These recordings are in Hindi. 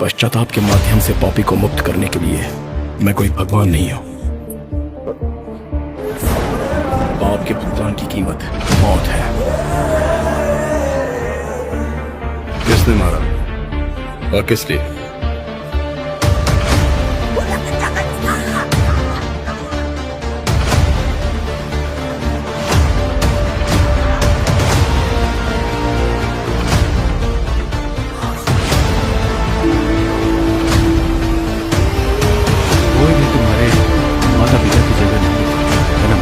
पश्चाताप के माध्यम से पापी को मुक्त करने के लिए मैं कोई भगवान नहीं हूं। पाप के भुगतान की कीमत मौत है। किसने मारा और किस लिए? कोई भी तुम्हारे माता पिता की जगह नहीं है ना?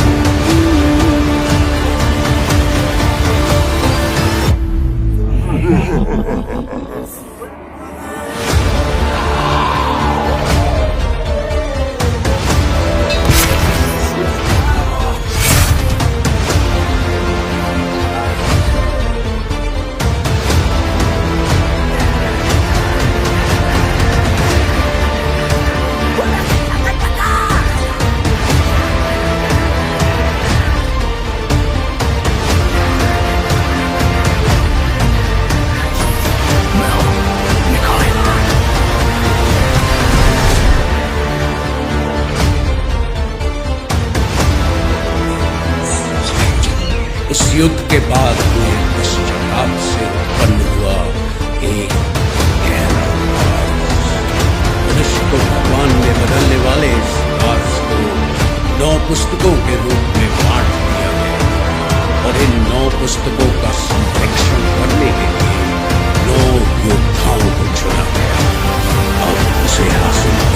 इस युद्ध के बाद हुए पश्चाताप से उत्पन्न हुआ एक गहरा राज। मनुष्य को भगवान में बदलने वाले इस राज को 9 पुस्तकों के रूप में बांट दिया गया और इन 9 पुस्तकों का संरक्षण करने के लिए 9 योद्धाओं को चुना गया। अब उसे हासिल